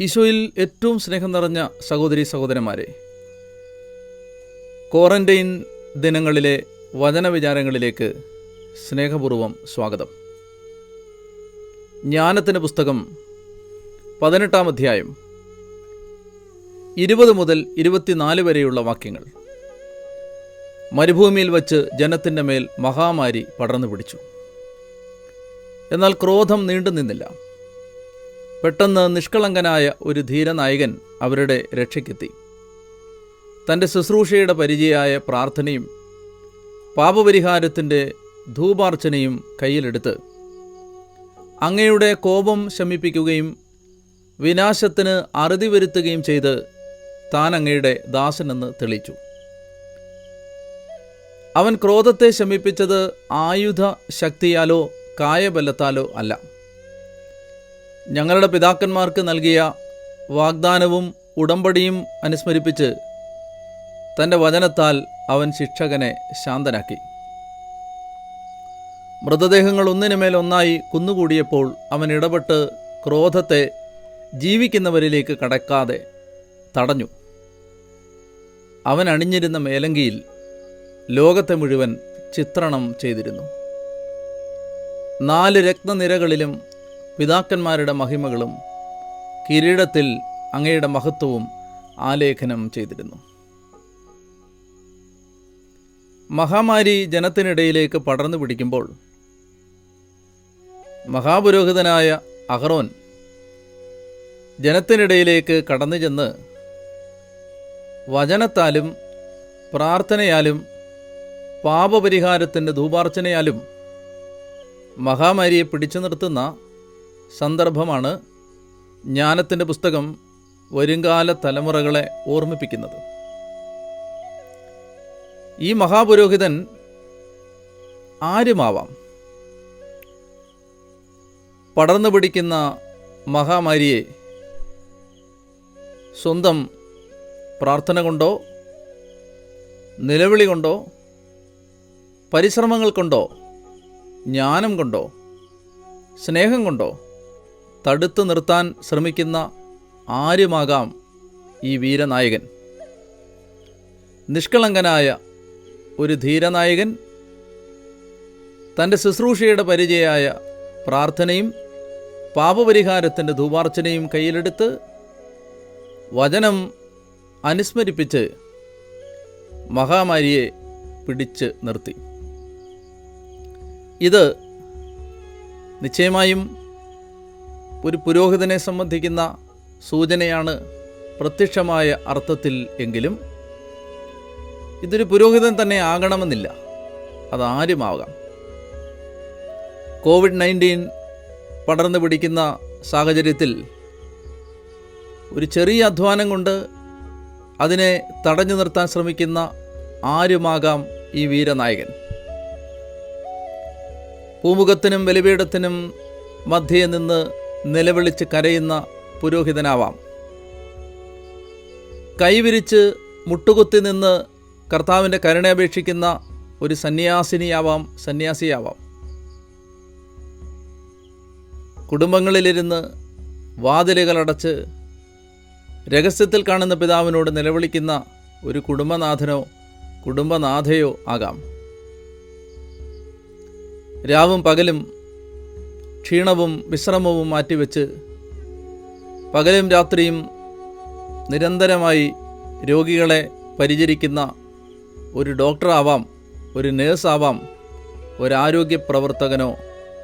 ഈശോയിൽ ഏറ്റവും സ്നേഹം നിറഞ്ഞ സഹോദരി സഹോദരന്മാരെ, ക്വാറന്റൈൻ ദിനങ്ങളിലെ വചനവിചാരങ്ങളിലേക്ക് സ്നേഹപൂർവ്വം സ്വാഗതം. ജ്ഞാനത്തിൻ്റെ പുസ്തകം 18-ാം അധ്യായം 20 മുതൽ 24 വരെയുള്ള വാക്യങ്ങൾ. മരുഭൂമിയിൽ വച്ച് ജനത്തിൻ്റെ മേൽ മഹാമാരി പടർന്നു പിടിച്ചു. എന്നാൽ ക്രോധം നീണ്ടു നിന്നില്ല. പെട്ടെന്ന് നിഷ്കളങ്കനായ ഒരു ധീരനായകൻ അവരുടെ രക്ഷയ്ക്കെത്തി. തൻ്റെ ശുശ്രൂഷയുടെ പരിചയമായ പ്രാർത്ഥനയും പാപപരിഹാരത്തിൻ്റെ ധൂപാർച്ചനയും കയ്യിലെടുത്ത് അങ്ങയുടെ കോപം ശമിപ്പിക്കുകയും വിനാശത്തിന് അറുതി വരുത്തുകയും ചെയ്ത് താൻ അങ്ങയുടെ ദാസനെന്ന് തെളിയിച്ചു. അവൻ ക്രോധത്തെ ശമിപ്പിച്ചത് ആയുധ ശക്തിയാലോ കായബലത്താലോ അല്ല, ഞങ്ങളുടെ പിതാക്കന്മാർക്ക് നൽകിയ വാഗ്ദാനവും ഉടമ്പടിയും അനുസ്മരിപ്പിച്ച് തൻ്റെ വചനത്താൽ അവൻ ശിക്ഷകനെ ശാന്തനാക്കി. മൃതദേഹങ്ങൾ ഒന്നിനുമേൽ ഒന്നായി കുന്നുകൂടിയപ്പോൾ അവൻ ഇടപെട്ട് ക്രോധത്തെ ജീവിക്കുന്നവരിലേക്ക് കടക്കാതെ തടഞ്ഞു. അവൻ അണിഞ്ഞിരുന്ന മേലങ്കിയിൽ ലോകത്തെ മുഴുവൻ ചിത്രണം ചെയ്തിരുന്നു. 4 രത്നനിരകളിലും പിതാക്കന്മാരുടെ മഹിമകളും കിരീടത്തിൽ അങ്ങയുടെ മഹത്വവും ആലേഖനം ചെയ്തിരുന്നു. മഹാമാരി ജനത്തിനിടയിലേക്ക് പടർന്നു പിടിക്കുമ്പോൾ മഹാപുരോഹിതനായ അഹറോൻ ജനത്തിനിടയിലേക്ക് കടന്നു ചെന്ന് വചനത്താലും പ്രാർത്ഥനയാലും പാപപരിഹാരത്തിൻ്റെ ധൂപാർച്ചനയാലും മഹാമാരിയെ പിടിച്ചു നിർത്തുന്ന സന്ദർഭമാണ് ജ്ഞാനത്തിൻ്റെ പുസ്തകം വരുംകാല തലമുറകളെ ഓർമ്മിപ്പിക്കുന്നത്. ഈ മഹാപുരോഹിതൻ ആരുമാവാം. പടർന്നു പിടിക്കുന്ന മഹാമാരിയെ സ്വന്തം പ്രാർത്ഥന കൊണ്ടോ നിലവിളി കൊണ്ടോ പരിശ്രമങ്ങൾ കൊണ്ടോ ജ്ഞാനം കൊണ്ടോ സ്നേഹം കൊണ്ടോ തടുത്തു നിർത്താൻ ശ്രമിക്കുന്ന ആരുമാകാം ഈ വീരനായകൻ. നിഷ്കളങ്കനായ ഒരു ധീരനായകൻ തൻ്റെ ശുശ്രൂഷയുടെ പരിചയമായ പ്രാർത്ഥനയും പാപപരിഹാരത്തിൻ്റെ ധൂപാർച്ചനയും കയ്യിലെടുത്ത് വചനം അനുസ്മരിപ്പിച്ച് മഹാമാരിയെ പിടിച്ച് നിർത്തി. ഇത് നിശ്ചയമായും ഒരു പുരോഹിതനെ സംബന്ധിക്കുന്ന സൂചനയാണ് പ്രത്യക്ഷമായ അർത്ഥത്തിൽ. എങ്കിലും ഇതൊരു പുരോഹിതൻ തന്നെ ആകണമെന്നില്ല, അതാരുമാകാം. COVID-19 പടർന്നു പിടിക്കുന്ന സാഹചര്യത്തിൽ ഒരു ചെറിയ അധ്വാനം കൊണ്ട് അതിനെ തടഞ്ഞു നിർത്താൻ ശ്രമിക്കുന്ന ആരുമാകാം ഈ വീരനായകൻ. പൂമുഖത്തിനും ബലിപീഠത്തിനും മധ്യേ നിന്ന് നിലവിളിച്ച് കരയുന്ന പുരോഹിതനാവാം. കൈവിരിച്ച് മുട്ടുകുത്തി നിന്ന് കർത്താവിൻ്റെ കരുണയപേക്ഷിക്കുന്ന ഒരു സന്യാസിയാവാം. കുടുംബങ്ങളിലിരുന്ന് വാതിലുകളടച്ച് രഹസ്യത്തിൽ കാണുന്ന പിതാവിനോട് നിലവിളിക്കുന്ന ഒരു കുടുംബനാഥയോ ആകാം. രാവും പകലും ക്ഷീണവും വിശ്രമവും മാറ്റിവെച്ച് പകലും രാത്രിയും നിരന്തരമായി രോഗികളെ പരിചരിക്കുന്ന ഒരു ഡോക്ടറാവാം, ഒരു നേഴ്സാവാം, ഒരു ആരോഗ്യ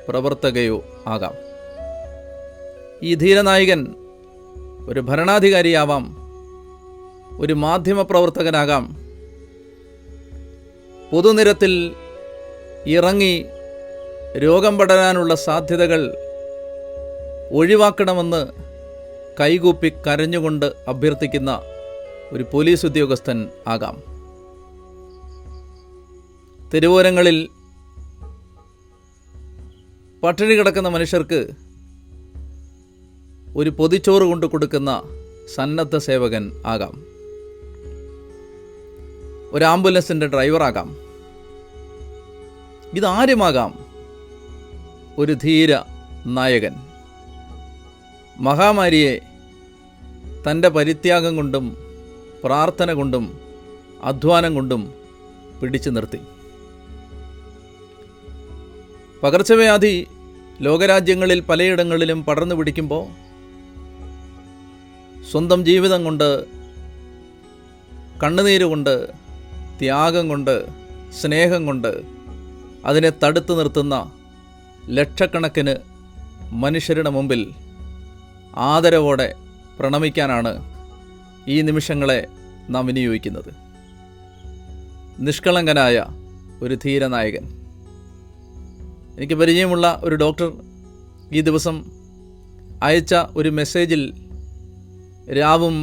പ്രവർത്തകയോ ആകാം. ഈ ധീരനായകൻ ഒരു ഭരണാധികാരിയാവാം, ഒരു മാധ്യമപ്രവർത്തകനാകാം. പൊതുനിരത്തിൽ ഇറങ്ങി രോഗം പടരാനുള്ള സാധ്യതകൾ ഒഴിവാക്കണമെന്ന് കൈകൂപ്പി കരഞ്ഞുകൊണ്ട് അഭ്യർത്ഥിക്കുന്ന ഒരു പോലീസ് ഉദ്യോഗസ്ഥൻ ആകാം. തെരുവോരങ്ങളിൽ പട്ടിണി കിടക്കുന്ന മനുഷ്യർക്ക് ഒരു പൊതിച്ചോറ് കൊണ്ട് കൊടുക്കുന്ന സന്നദ്ധ സേവകൻ ആകാം. ഒരു ആംബുലൻസിൻ്റെ ഡ്രൈവറാകാം. ഇതാരുമാകാം. ഒരു ധീര നായകൻ. മഹാമാരിയെ തൻ്റെ പരിത്യാഗം കൊണ്ടും പ്രാർത്ഥന കൊണ്ടും അധ്വാനം കൊണ്ടും പിടിച്ചു നിർത്തി. പകർച്ചവ്യാധി ലോകരാജ്യങ്ങളിൽ പലയിടങ്ങളിലും പടർന്നു പിടിക്കുമ്പോൾ സ്വന്തം ജീവിതം കൊണ്ട്, കണ്ണുനീരുകൊണ്ട്, ത്യാഗം കൊണ്ട്, സ്നേഹം കൊണ്ട് അതിനെ തടുത്തു നിർത്തുന്ന ലക്ഷക്കണക്കിന് മനുഷ്യരുടെ മുമ്പിൽ ആദരവോടെ പ്രണമിക്കാനാണ് ഈ നിമിഷങ്ങളെ നാം വിനിയോഗിക്കുന്നത്. നിഷ്കളങ്കനായ ഒരു ധീരനായകൻ. എനിക്ക് പരിചയമുള്ള ഒരു ഡോക്ടർ ഈ ദിവസം അയച്ച ഒരു മെസ്സേജിൽ രാവും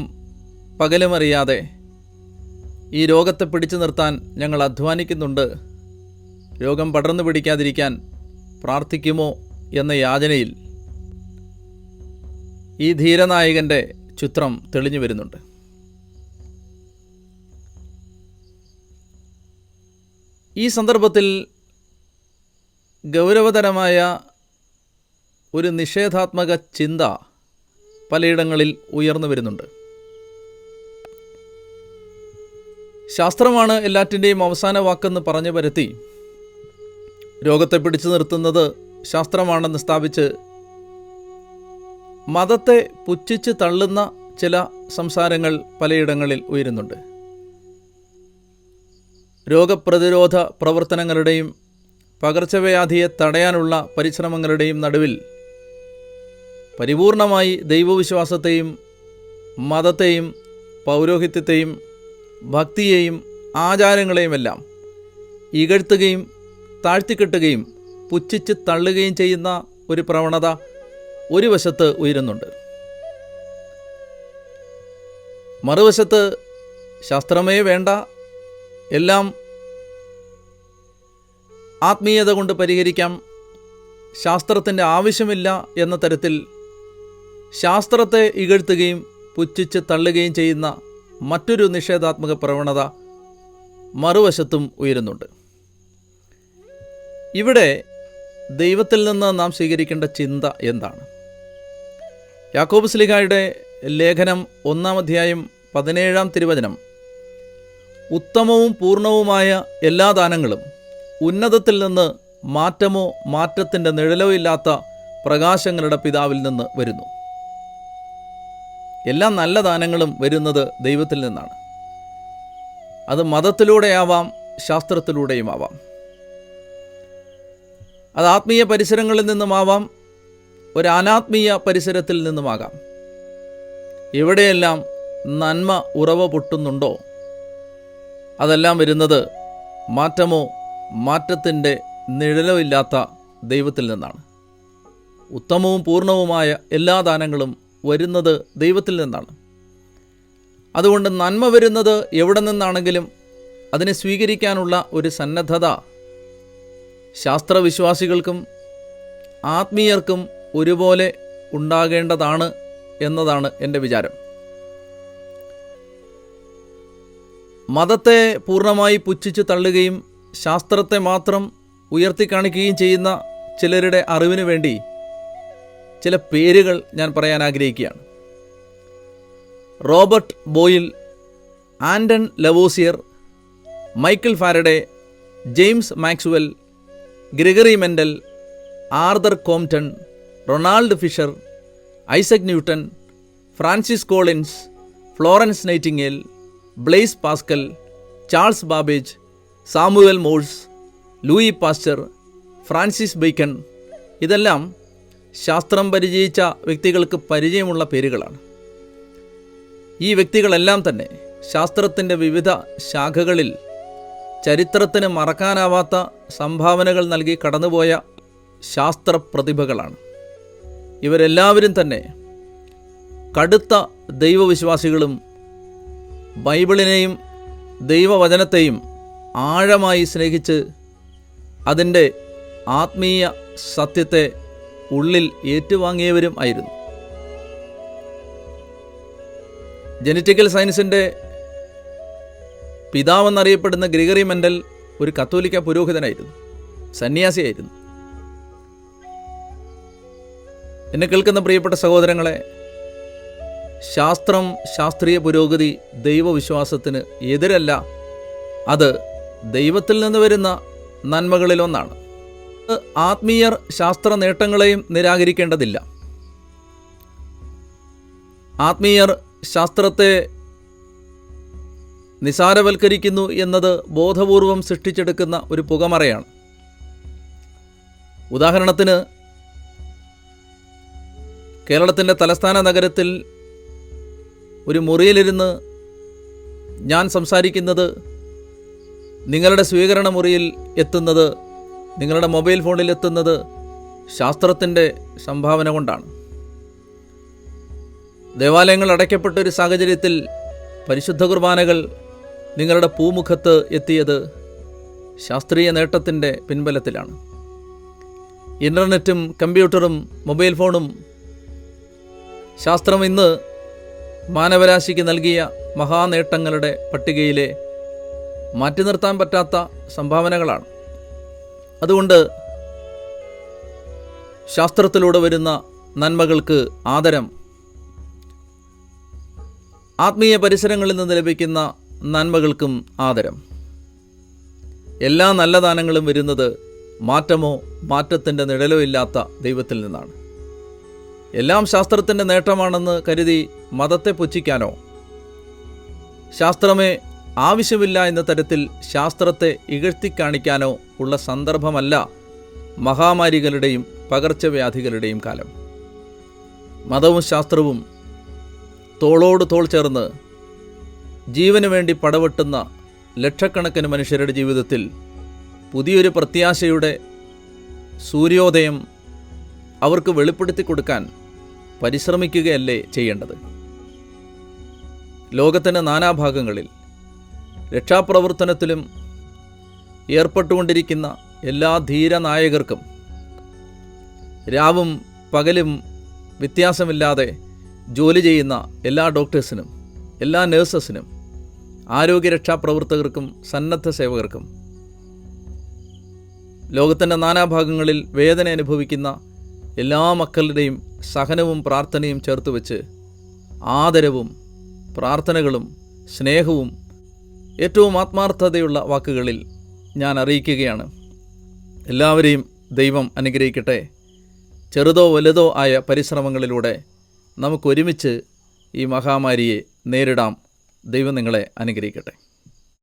പകലുമറിയാതെ ഈ രോഗത്തെ പിടിച്ചു നിർത്താൻ ഞങ്ങൾ അധ്വാനിക്കുന്നുണ്ട്, രോഗം പടർന്നു പിടിക്കാതിരിക്കാൻ പ്രാർത്ഥിക്കുമോ എന്ന യാചനയിൽ ഈ ധീരനായകൻ്റെ ചിത്രം തെളിഞ്ഞു വരുന്നുണ്ട്. ഈ സന്ദർഭത്തിൽ ഗൗരവതരമായ ഒരു നിഷേധാത്മക ചിന്ത പലയിടങ്ങളിൽ ഉയർന്നു വരുന്നുണ്ട്. ശാസ്ത്രമാണ് എല്ലാറ്റിൻ്റെയും അവസാന വാക്കെന്ന് പറഞ്ഞു വരുത്തി രോഗത്തെ പിടിച്ചു നിർത്തുന്നത് ശാസ്ത്രമാണെന്ന് സ്ഥാപിച്ച് മതത്തെ പുച്ഛിച്ച് തള്ളുന്ന ചില സംസാരങ്ങൾ പലയിടങ്ങളിൽ ഉയരുന്നുണ്ട്. രോഗപ്രതിരോധ പ്രവർത്തനങ്ങളുടെയും പകർച്ചവ്യാധിയെ തടയാനുള്ള പരിശ്രമങ്ങളുടെയും നടുവിൽ പരിപൂർണമായി ദൈവവിശ്വാസത്തെയും മതത്തെയും പൗരോഹിത്യത്തെയും ഭക്തിയെയും ആചാരങ്ങളെയുമെല്ലാം ഇകഴ്ത്തുകയും താഴ്ത്തിക്കെട്ടുകയും പുച്ഛിച്ച് തള്ളുകയും ചെയ്യുന്ന ഒരു പ്രവണത ഒരു വശത്ത് ഉയരുന്നുണ്ട്. മറുവശത്ത് ശാസ്ത്രമേ വേണ്ട, എല്ലാം ആത്മീയത കൊണ്ട് പരിഹരിക്കാം, ശാസ്ത്രത്തിൻ്റെ ആവശ്യമില്ല എന്ന തരത്തിൽ ശാസ്ത്രത്തെ ഇകഴ്ത്തുകയും പുച്ഛിച്ച് തള്ളുകയും ചെയ്യുന്ന മറ്റൊരു നിഷേധാത്മക പ്രവണത മറുവശത്തും ഉയരുന്നുണ്ട്. ഇവിടെ ദൈവത്തിൽ നിന്ന് നാം സ്വീകരിക്കേണ്ട ചിന്ത എന്താണ്? യാക്കോബ് ശ്ലീഹായുടെ ലേഖനം 1-ാം അധ്യായം 17-ാം തിരുവചനം, ഉത്തമവും പൂർണ്ണവുമായ എല്ലാ ദാനങ്ങളും ഉന്നതത്തിൽ നിന്ന് മാറ്റമോ മാറ്റത്തിൻ്റെ നിഴലോ ഇല്ലാത്ത പ്രകാശങ്ങളുടെ പിതാവിൽ നിന്ന് വരുന്നു. എല്ലാ നല്ല ദാനങ്ങളും വരുന്നത് ദൈവത്തിൽ നിന്നാണ്. അത് മതത്തിലൂടെയാവാം, ശാസ്ത്രത്തിലൂടെയുമാവാം. അത് ആത്മീയ പരിസരങ്ങളിൽ നിന്നുമാവാം, ഒരു അനാത്മീയ പരിസരത്തിൽ നിന്നുമാകാം. എവിടെയെല്ലാം നന്മ ഉറവ പൊട്ടുന്നുണ്ടോ അതെല്ലാം വരുന്നത് മാറ്റമോ മാറ്റത്തിൻ്റെ നിഴലോ ഇല്ലാത്ത ദൈവത്തിൽ നിന്നാണ്. ഉത്തമവും പൂർണ്ണവുമായ എല്ലാ ദാനങ്ങളും വരുന്നത് ദൈവത്തിൽ നിന്നാണ്. അതുകൊണ്ട് നന്മ വരുന്നത് എവിടെ നിന്നാണെങ്കിലും അതിനെ സ്വീകരിക്കാനുള്ള ഒരു സന്നദ്ധത ശാസ്ത്രവിശ്വാസികൾക്കും ആത്മീയർക്കും ഒരുപോലെ ഉണ്ടാകേണ്ടതാണ് എന്നതാണ് എൻ്റെ വിചാരം. മതത്തെ പൂർണ്ണമായി പുച്ഛിച്ച് തള്ളുകയും ശാസ്ത്രത്തെ മാത്രം ഉയർത്തിക്കാണിക്കുകയും ചെയ്യുന്ന ചിലരുടെ അറിവിന് വേണ്ടി ചില പേരുകൾ ഞാൻ പറയാൻ ആഗ്രഹിക്കുകയാണ്. Robert Boyle, Antoine Lavoisier, Michael Faraday, James Maxwell, Gregory Mendel, Arthur Compton, Ronald Fisher, Isaac Newton, Francis Collins, Florence Nightingale, Blaise Pascal, Charles Babbage, Samuel Morse, Louis Pasteur, Francis Bacon, ഇതെല്ലാം ശാസ്ത്രം പരിചയിച്ച വ്യക്തികൾക്ക് പരിചയമുള്ള പേരുകളാണ്. ഈ വ്യക്തികളെല്ലാം തന്നെ ശാസ്ത്രത്തിൻ്റെ വിവിധ ശാഖകളിൽ ചരിത്രത്തിന് മറക്കാനാവാത്ത സംഭാവനകൾ നൽകി കടന്നുപോയ ശാസ്ത്ര പ്രതിഭകളാണ്. ഇവരെല്ലാവരും തന്നെ കടുത്ത ദൈവവിശ്വാസികളും ബൈബിളിനെയും ദൈവവചനത്തെയും ആഴമായി സ്നേഹിച്ച് അതിൻ്റെ ആത്മീയ സത്യത്തെ ഉള്ളിൽ ഏറ്റുവാങ്ങിയവരും ആയിരുന്നു. ജനറ്റിക്കൽ സയൻസിൻ്റെ പിതാവെന്നറിയപ്പെടുന്ന ഗ്രിഗറി മെൻഡൽ ഒരു കത്തോലിക്ക പുരോഹിതനായിരുന്നു, സന്യാസിയായിരുന്നു. എന്നെ കേൾക്കുന്ന പ്രിയപ്പെട്ട സഹോദരങ്ങളെ, ശാസ്ത്രം, ശാസ്ത്രീയ പുരോഗതി ദൈവവിശ്വാസത്തിന് എതിരല്ല. അത് ദൈവത്തിൽ നിന്ന് വരുന്ന നന്മകളിലൊന്നാണ്. ആത്മീയർ ശാസ്ത്ര നേട്ടങ്ങളെയും നിരാകരിക്കേണ്ടതില്ല. ആത്മീയർ ശാസ്ത്രത്തെ നിസാരവൽക്കരിക്കുന്നു എന്നത് ബോധപൂർവം സൃഷ്ടിച്ചെടുക്കുന്ന ഒരു പുകമറയാണ്. ഉദാഹരണത്തിന്, കേരളത്തിൻ്റെ തലസ്ഥാന നഗരത്തിൽ ഒരു മുറിയിലിരുന്ന് ഞാൻ സംസാരിക്കുന്നത് നിങ്ങളുടെ സ്വീകരണ മുറിയിൽ എത്തുന്നത്, നിങ്ങളുടെ മൊബൈൽ ഫോണിൽ എത്തുന്നത് ശാസ്ത്രത്തിൻ്റെ സംഭാവന കൊണ്ടാണ്. ദേവാലയങ്ങൾ അടയ്ക്കപ്പെട്ടൊരു സാഹചര്യത്തിൽ പരിശുദ്ധ കുർബാനകൾ നിങ്ങളുടെ പൂമുഖത്ത് എത്തിയത് ശാസ്ത്രീയ നേട്ടത്തിൻ്റെ പിൻബലത്തിലാണ്. ഇൻ്റർനെറ്റും കമ്പ്യൂട്ടറും മൊബൈൽ ഫോണും ശാസ്ത്രം ഇന്ന് മാനവരാശിക്ക് നൽകിയ മഹാനേട്ടങ്ങളുടെ പട്ടികയിലെ മാറ്റി നിർത്താൻ പറ്റാത്ത സംഭാവനകളാണ്. അതുകൊണ്ട് ശാസ്ത്രത്തിലൂടെ വരുന്ന നന്മകൾക്ക് ആദരം, ആത്മീയ പരിസരങ്ങളിൽ നിന്ന് ലഭിക്കുന്ന നന്മകൾക്കും ആദരം. എല്ലാ നല്ല ദാനങ്ങളും വരുന്നത് മാറ്റമോ മാറ്റത്തിൻ്റെ നിഴലോ ഇല്ലാത്ത ദൈവത്തിൽ നിന്നാണ്. എല്ലാം ശാസ്ത്രത്തിൻ്റെ നേട്ടമാണെന്ന് കരുതി മതത്തെ പുച്ഛിക്കാനോ ശാസ്ത്രമേ ആവശ്യമില്ല എന്ന തരത്തിൽ ശാസ്ത്രത്തെ ഇകഴ്ത്തിക്കാണിക്കാനോ ഉള്ള സന്ദർഭമല്ല മഹാമാരികളുടെയും പകർച്ചവ്യാധികളുടെയും കാലം. മതവും ശാസ്ത്രവും തോളോട് തോൾ ചേർന്ന് ജീവന് വേണ്ടി പടവെട്ടുന്ന ലക്ഷക്കണക്കിന് മനുഷ്യരുടെ ജീവിതത്തിൽ പുതിയൊരു പ്രത്യാശയുടെ സൂര്യോദയം അവർക്ക് വെളിപ്പെടുത്തി കൊടുക്കാൻ പരിശ്രമിക്കുകയല്ലേ ചെയ്യേണ്ടത്? ലോകത്തിൻ്റെ നാനാഭാഗങ്ങളിൽ രക്ഷാപ്രവർത്തനത്തിലും ഏർപ്പെട്ടുകൊണ്ടിരിക്കുന്ന എല്ലാ ധീരനായകർക്കും രാവും പകലും വ്യത്യാസമില്ലാതെ ജോലി ചെയ്യുന്ന എല്ലാ ഡോക്ടേഴ്സിനും, എല്ലാ നഴ്സസിനും, ആരോഗ്യരക്ഷാപ്രവർത്തകർക്കും, സന്നദ്ധ സേവകർക്കും, ലോകത്തിൻ്റെ നാനാഭാഗങ്ങളിൽ വേദന അനുഭവിക്കുന്ന എല്ലാ മക്കളുടെയും സഹനവും പ്രാർത്ഥനയും ചേർത്ത് വെച്ച് ആദരവും പ്രാർത്ഥനകളും സ്നേഹവും ഏറ്റവും ആത്മാർത്ഥതയുള്ള വാക്കുകളിൽ ഞാൻ അറിയിക്കുകയാണ്. എല്ലാവരെയും ദൈവം അനുഗ്രഹിക്കട്ടെ. ചെറുതോ വലുതോ ആയ പരിശ്രമങ്ങളിലൂടെ നമുക്കൊരുമിച്ച് ഈ മഹാമാരിയെ നേരിടാം. ദൈവം നിങ്ങളെ അനുഗ്രഹിക്കട്ടെ.